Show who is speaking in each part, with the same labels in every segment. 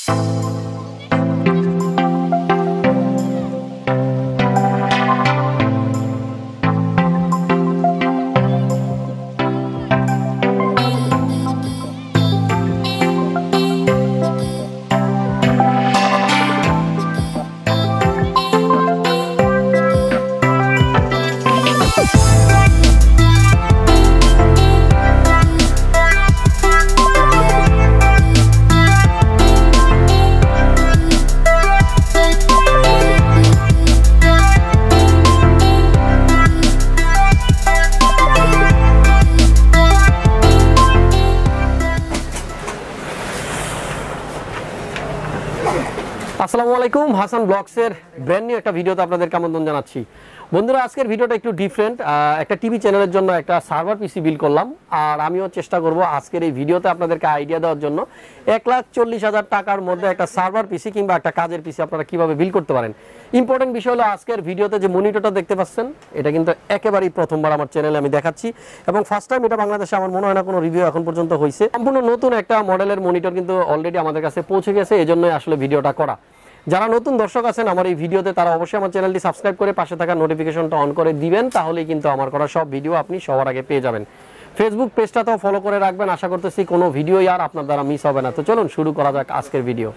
Speaker 1: আসসালামু আলাইকুম, Hasan ব্লগসের brand new একটা ভিডিওতে আপনাদেরকে আমন্ত্রণ জানাচ্ছি। বন্ধুরা, আজকের ভিডিওটা একটু ডিফারেন্ট। একটা টিভি চ্যানেলের জন্য একটা সার্ভার পিসি বিল করলাম, আর আমিও চেষ্টা করব আজকের এই ভিডিওতে আপনাদেরকে আইডিয়া দেওয়ার জন্য 1,40,000 টাকার মধ্যে একটা সার্ভার পিসি কিংবা একটা কাজের পিসি আপনারা কিভাবে বিল করতে পারেন। ইম্পর্টেন্ট বিষয় হলো আজকের ভিডিওতে যে মনিটরটা দেখতে পাচ্ছেন, এটা কিন্তু একেবারেই প্রথমবার আমার চ্যানেলে আমি দেখাচ্ছি এবং ফার্স্ট টাইম এটা বাংলাদেশে আমার মনে হয় না কোনো রিভিউ এখন পর্যন্ত হয়েছে। সম্পূর্ণ নতুন একটা মডেলের মনিটর কিন্তু অলরেডি আমাদের কাছে পৌঁছে গেছে, এজন্যই আসলে ভিডিওটা করা। যারা নতুন দর্শক আছেন আমার এই ভিডিওতে, তারা অবশ্যই আমার চ্যানেলটি সাবস্ক্রাইব করে পাশে থাকা নোটিফিকেশনটা অন করে দিবেন, তাহলেই কিন্তু আমার করা সব ভিডিও আপনি সবার আগে পেয়ে যাবেন। ফেসবুক পেজটাতেও ফলো করে রাখবেন, আশা করতেছি কোনো ভিডিওই আর আপনার দ্বারা মিস হবে না। তো চলুন শুরু করা যাক আজকের ভিডিও।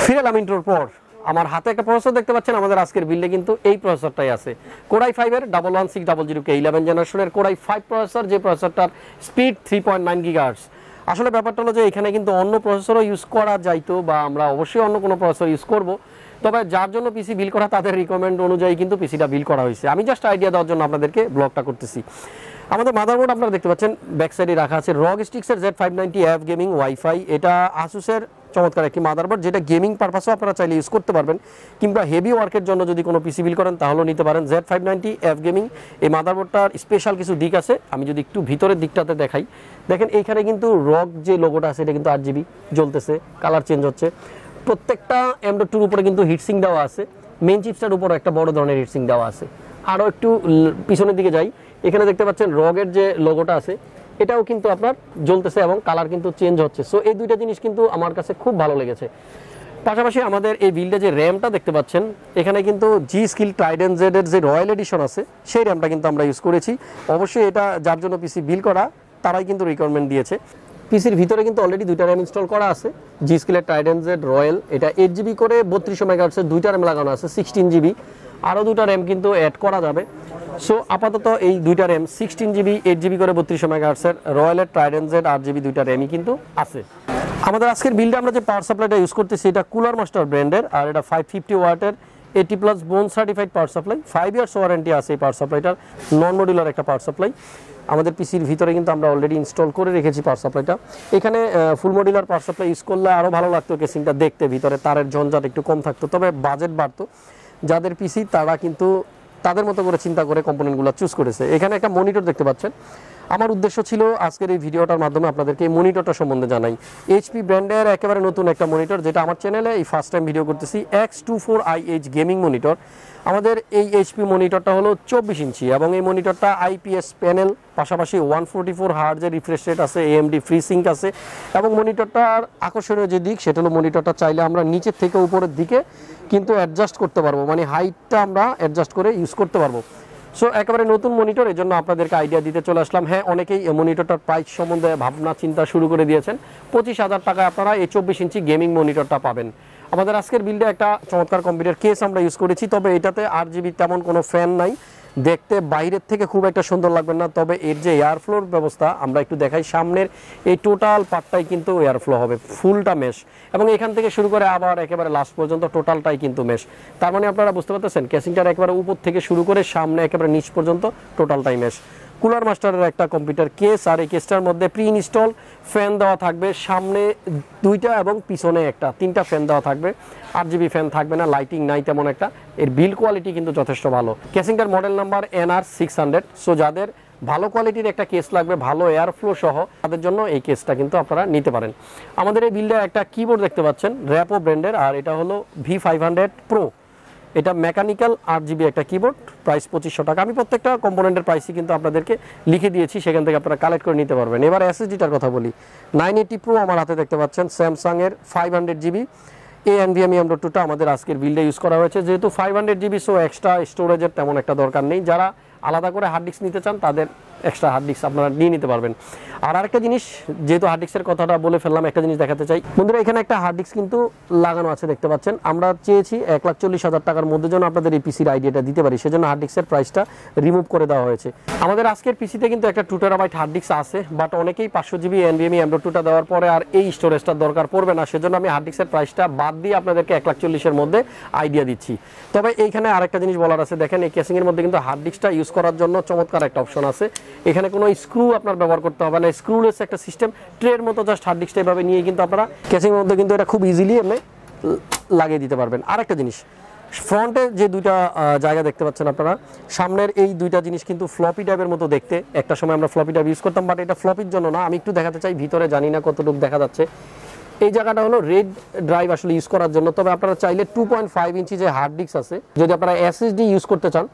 Speaker 1: ফিরে এলাম ইন্ট্রোর পর। আমার হাতে একটা প্রসেসর দেখতে পাচ্ছেন, আমাদের আজকের বিল্ডে কিন্তু এই প্রসেসরটাই আছে। Core i5 এর 11600K 11 জেনারেশনের Core i5 প্রসেসর, যে প্রসেসরটার স্পিড 3.9 GHz। আসলে ব্যাপারটা হলো যে এখানে কিন্তু অন্য প্রসেসরও ইউজ করা যাইতো, বা আমরা অবশ্যই অন্য কোনো প্রসেসর ইউজ করব, তবে যার জন্য পিসি বিল করা তাদের রিকমেন্ড অনুযায়ী কিন্তু পিসিটা বিল করা হয়েছে। আমি জাস্ট আইডিয়া দেওয়ার জন্য আপনাদেরকে ব্লগটা করতেছি। আমাদের মাদারবোর্ড আপনারা দেখতে পাচ্ছেন ব্যাক সাইডে রাখা আছে ROG Strixের Z590F গেমিং ওয়াইফাই। এটা আসুসের চমৎকার একটি মাদারবোর্ড, যেটা গেমিং পারপাসও আপনারা চাইলে ইউজ করতে পারবেন, কিংবা হেভি ওয়ার্কের জন্য যদি কোনো পিসি বিল করেন তাহলেও নিতে পারেন। Z590F গেমিং এই মাদারবোর্ডটার স্পেশাল কিছু দিক আছে, আমি যদি একটু ভিতরের দিকটাতে দেখাই, দেখেন এইখানে কিন্তু ROG যে লোগোটা আছে এটা কিন্তু RGB জ্বলতেছে, কালার চেঞ্জ হচ্ছে। প্রত্যেকটা M.2 উপরে কিন্তু হিটসিং দেওয়া আছে, মেইন চিপসটার উপরে একটা বড় ধরনের হিটসিং দেওয়া আছে। আরও একটু পিছনের দিকে যাই, এখানে দেখতে পাচ্ছেন ROG-এর যে লোগোটা আছে এটাও কিন্তু আপনার জ্বলতেছে এবং কালার কিন্তু চেঞ্জ হচ্ছে। সো এই দুইটা জিনিস কিন্তু আমার কাছে খুব ভালো লেগেছে। পাশাপাশি আমাদের এই বিল্ডে যে র্যামটা দেখতে পাচ্ছেন, এখানে কিন্তু G-Skill Trident Z এর যে রয়্যাল এডিশন আছে সেই র্যামটা কিন্তু আমরা ইউজ করেছি। অবশ্যই এটা যার জন্য পিসি বিল করা তারাই কিন্তু রিকমেন্ড দিয়েছে। পিসির ভিতরে কিন্তু অলরেডি দুইটা র্যাম ইনস্টল করা আছে, G-Skill Trident Z রয়্যাল। এটা 8GB করে 3200 MHz এর দুইটা র্যাম লাগানো আছে, 16GB। আরও দুটো র্যাম কিন্তু অ্যাড করা যাবে। সো আপাতত এই দুইটা র্যাম 16GB 8GB করে 3200 MHz এর রয়্যালের Trident Z RGB দুইটা র্যামই কিন্তু আছে। আমাদের আজকের বিল্ডে আমরা যে পাওয়ার সাপ্লাইটা ইউজ করতেছি এটা কুলার মাস্টার ব্র্যান্ডের, আর এটা 550 ওয়াটের 80+ বোন certified power supply. 5 years warranty আছে এই পাওয়ার সাপ্লাইটার, নন মডিউলার একটা পাওয়ার সাপ্লাই। আমাদের পিসির ভিতরে কিন্তু আমরা অলরেডি ইনস্টল করে রেখেছি পাওয়ার সাপ্লাইটা। এখানে ফুল মডিউলার পাওয়ার সাপ্লাই ইউজ করলে আরও ভালো লাগতো, কেসিংটা দেখতে ভিতরে তারের ঝঞ্ঝাট একটু কম থাকতো, তবে বাজেট বাড়তো। যাদের পিসি তারা কিন্তু তাদের মতো করে চিন্তা করে কম্পোনেন্টগুলো চুজ করেছে। এখানে একটা মনিটর দেখতে পাচ্ছেন। আমার উদ্দেশ্য ছিল আজকের এই ভিডিওটার মাধ্যমে আপনাদেরকে এই মনিটরটা সম্বন্ধে জানাই। HP ব্র্যান্ডের একেবারে নতুন একটা মনিটর, যেটা আমার চ্যানেলে এই ফার্স্ট টাইম ভিডিও করতেছি, X24IH গেমিং মনিটর। আমাদের এই HP মনিটরটা হলো 24 ইঞ্চি এবং এই মনিটরটা IPS প্যানেল, পাশাপাশি 144 হার্টজের রিফ্রেশ রেট আছে, AMD ফ্রি সিঙ্ক আছে। এবং মনিটরটার আকর্ষণীয় যে দিক সেটা হলো মনিটরটা চাইলে আমরা নিচের থেকে উপরের দিকে কিন্তু অ্যাডজাস্ট করতে পারবো, মানে হাইটটা আমরা অ্যাডজাস্ট করে ইউজ করতে পারবো। সো একেবারে নতুন মনিটর, এর জন্য আপনাদেরকে আইডিয়া দিতে চলে আসলাম। হ্যাঁ, অনেকেই মনিটরটার প্রাইস সম্বন্ধে ভাবনা চিন্তা শুরু করে দিয়েছেন। 25,000 টাকায় আপনারা এই 24 ইঞ্চি গেমিং মনিটরটা পাবেন। আমাদের আজকের বিল্ডে একটা চমৎকার কম্পিউটার কেস আমরা ইউজ করেছি, তবে এটাতে RGB তেমন কোনো ফ্যান নাই, দেখতে বাইরের থেকে খুব একটা সুন্দর লাগবে না। তবে এর যে এয়ার ফ্লোর ব্যবস্থা আমরা একটু দেখাই, সামনের এই টোটাল পার্টটাই কিন্তু এয়ার ফ্লো হবে, ফুলটা মেশ, এবং এখান থেকে শুরু করে আবার একেবারে লাস্ট পর্যন্ত টোটালটাই কিন্তু মেশ। তার মানে আপনারা বুঝতে পারতেছেন কেসিংটার একেবারে উপর থেকে শুরু করে সামনে একেবারে নিচ পর্যন্ত টোটালটাই মেশ। কুলার মাস্টারের একটা কম্পিউটার কেস, আর এই কেসটার মধ্যে প্রি ইনস্টল ফ্যান দেওয়া থাকবে, সামনে দুইটা এবং পিছনে একটা, তিনটা ফ্যান দেওয়া থাকবে। RGB ফ্যান থাকবে না, লাইটিং নাই তেমন একটা। এর বিল কোয়ালিটি কিন্তু যথেষ্ট ভালো। কেসিংটার মডেল নাম্বার NR600। সো যাদের ভালো কোয়ালিটির একটা কেস লাগবে, ভালো এয়ার ফ্লো সহ, তাদের জন্য এই কেসটা কিন্তু আপনারা নিতে পারেন। আমাদের এই বিল্ডে একটা কিবোর্ড দেখতে পাচ্ছেন র্যাপো ব্র্যান্ডের, আর এটা হলো V500 Pro। এটা মেকানিক্যাল RGB একটা কিবোর্ড, প্রাইস 2500 টাকা। আমি প্রত্যেকটা কম্পোনেন্টের প্রাইসই কিন্তু আপনাদেরকে লিখে দিয়েছি, সেখান থেকে আপনারা কালেক্ট করে নিতে পারবেন। এবার SSDটার কথা বলি। 980 Pro আমার হাতে দেখতে পাচ্ছেন, স্যামসাং এর 500GB NVMe M.2টা আমাদের আজকের বিল্ডে ইউজ করা হয়েছে। যেহেতু 500GB, সো এক্সট্রা স্টোরেজের তেমন একটা দরকার নেই। যারা আলাদা করে হার্ড ডিস্ক নিতে চান তাদের এক্সট্রা হার্ড ডিস্ক আপনারা নিয়ে নিতে পারবেন। আর আরেকটা জিনিস, যেহেতু হার্ড ডিস্কের কথাটা বলে ফেললাম, একটা জিনিস দেখাতে চাই বন্ধুরা, এখানে একটা হার্ড ডিস্ক কিন্তু লাগানো আছে দেখতে পাচ্ছেন। আমরা চেয়েছি 1,40,000 টাকার মধ্যে যেন আপনাদের এই পিসির আইডিয়াটা দিতে পারি, সেজন্য হার্ড ডিস্কের প্রাইসটা রিমুভ করে দেওয়া হয়েছে। আমাদের আজকের পিসিতে কিন্তু একটা 2 TB হার্ড ডিস্ক আছে, বাট অনেকেই 500GB NVMe M.2টা দেওয়ার পরে আর এই স্টোরেজটার দরকার পড়বে না, সেজন্য আমি হার্ড ডিস্কের প্রাইসটা বাদ দিয়ে আপনাদেরকে 1,40,000-এর মধ্যে আইডিয়া দিচ্ছি। তবে এইখানে আরেকটা জিনিস বলার আছে, দেখেন এই কেসিংয়ের মধ্যে কিন্তু হার্ড ডিস্কটা ইউজ করার জন্য চমৎকার একটা অপশন আছে। এখানে কোনো স্ক্রু আপনার ব্যবহার করতে হবে না, স্ক্রুলেস একটা সিস্টেম, ট্রের মতো জাস্ট হার্ড ডিস্কটা এভাবে নিয়ে কিন্তু আপনারা কেসিংয়ের মধ্যে কিন্তু এটা খুব ইজিলি এমনি লাগিয়ে দিতে পারবেন। আরেকটা জিনিস, ফ্রন্টে যে দুইটা জায়গা দেখতে পাচ্ছেন আপনারা, সামনের এই দুইটা জিনিস কিন্তু ফ্লপি টাইপের মতো দেখতে। একটা সময় আমরা ফ্লপি টাইপ ইউজ করতাম, বাট এটা ফ্লপির জন্য না। আমি একটু দেখাতে চাই ভিতরে, জানি না কতটুকু দেখা যাচ্ছে। এই জায়গাটা হলো রেড ড্রাইভ আসলে ইউজ করার জন্য। তবে আপনারা চাইলে 2.5 ইঞ্চি যে হার্ড ডিস্ক আছে, যদি আপনারা SSD ইউজ করতে চান,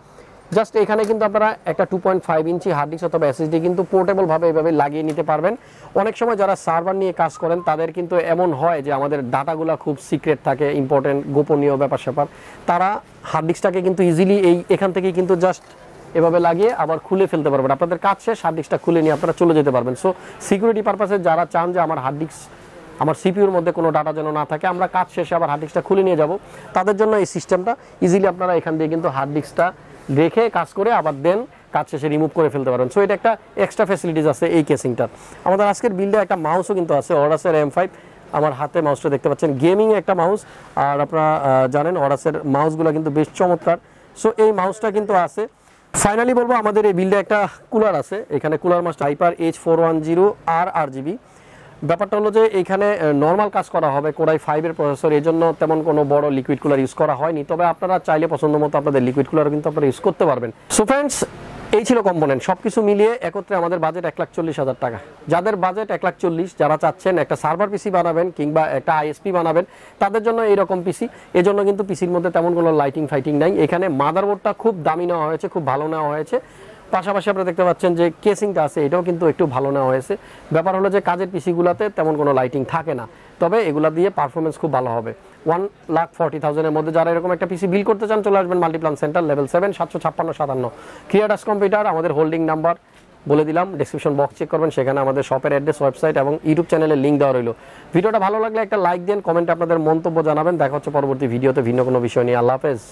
Speaker 1: জাস্ট এখানে কিন্তু আপনারা একটা 2.5 ইঞ্চি হার্ড ডিস্ক অথবা SSD কিন্তু পোর্টেবল ভাবে এভাবে লাগিয়ে নিতে পারবেন। অনেক সময় যারা সার্ভার নিয়ে কাজ করেন তাদের কিন্তু এমন হয় যে আমাদের ডাটাগুলো খুব সিক্রেট থাকে, ইম্পর্টেন্ট গোপনীয় ব্যাপার স্যাপার, তারা হার্ড ডিস্কটাকে কিন্তু ইজিলি এখান থেকে কিন্তু জাস্ট এভাবে লাগিয়ে আবার খুলে ফেলতে পারবেন। আপনাদের কাজ শেষ, হার্ড ডিস্কটা খুলে নিয়ে আপনারা চলে যেতে পারবেন। সো সিকিউরিটি পারপাসে যারা চান যে আমার হার্ড ডিস্ক, আমার সিপিইউর মধ্যে কোনো ডাটা যেন না থাকে, আমরা কাজ শেষে আবার হার্ড ডিস্কটা খুলে নিয়ে যাব, তাদের জন্য এই সিস্টেমটা ইজিলি আপনারা এখান দিয়ে কিন্তু হার্ড ডিস্কটা রেখে কাজ করে আবার দেন কাজ শেষে রিমুভ করে ফেলতে পারেন। সো এটা একটা এক্সট্রা ফ্যাসিলিটিস আছে এই কেসিংটার। আমাদের আজকের বিল্ডে একটা মাউসও কিন্তু আছে, অরাসের M5। আমার হাতে মাউসটা দেখতে পাচ্ছেন, গেমিং একটা মাউস। আর আপনারা জানেন অরাসের মাউসগুলো কিন্তু বেশ চমৎকার। সো এই মাউসটা কিন্তু আছে। ফাইনালি বলবো, আমাদের এই বিল্ডে একটা কুলার আছে। এখানে cooler master hyper H410R RGB। ব্যাপারটা হলো যে এখানে নর্মাল কাজ করা হবে, কোরাই 5 এর প্রসেসর, এই জন্য তেমন কোনো বড় লিকুইড কুলার ইউজ করা হয়নি। তবে আপনারা চাইলে পছন্দ মতো আপনাদের লিকুইড কুলারও কিন্তু আপনারা ইউজ করতে পারবেন। সো ফ্রেন্ডস, এই ছিল কম্পোনেন্ট। সবকিছু মিলিয়ে একত্রে আমাদের বাজেট 1,40,000 টাকা। যাদের বাজেট 1,40,000, যারা চাচ্ছেন একটা সার্ভার পিসি বানাবেন কিংবা একটা ISP বানাবেন, তাদের জন্য এইরকম পিসি। এজন্য কিন্তু পিসির মধ্যে তেমন কোনো লাইটিং ফাইটিং নাই। এখানে মাদারবোর্ডটা খুব দামি নেওয়া হয়েছে, খুব ভালো নেওয়া হয়েছে। পাশাপাশি আপনারা দেখতে পাচ্ছেন যে কেসিংটা আছে, এটাও কিন্তু একটু ভালো নেওয়া হয়েছে। ব্যাপার হলো যে কাজের পিসিগুলোতে তেমন কোনো লাইটিং থাকে না, তবে এগুলা দিয়ে পারফরমেন্স খুব ভালো হবে। 1,40,000 এর মধ্যে যারা এরকম একটা পিসি বিল করতে চান, চলে আসবেন মাল্টিপ্লান সেন্টার, লেভেল 7, 75657। ক্রিয়েটাস কম্পিউটার, আমাদের হোল্ডিং নাম্বার বলে দিলাম, ডেসক্রিপশন বক্স চেক করবেন, সেখানে আমাদের শপের অ্যাড্রেস, ওয়েবসাইট এবং ইউটিউব চ্যানেলের লিঙ্ক দেওয়া রইল। ভিডিওটা ভালো লাগলে একটা লাইক দেন, কমেন্টে আপনাদের মন্তব্য জানাবেন। দেখা হচ্ছে পরবর্তী ভিডিওতে ভিন্ন কোনো বিষয় নিয়ে। আল্লাহ হাফেজ।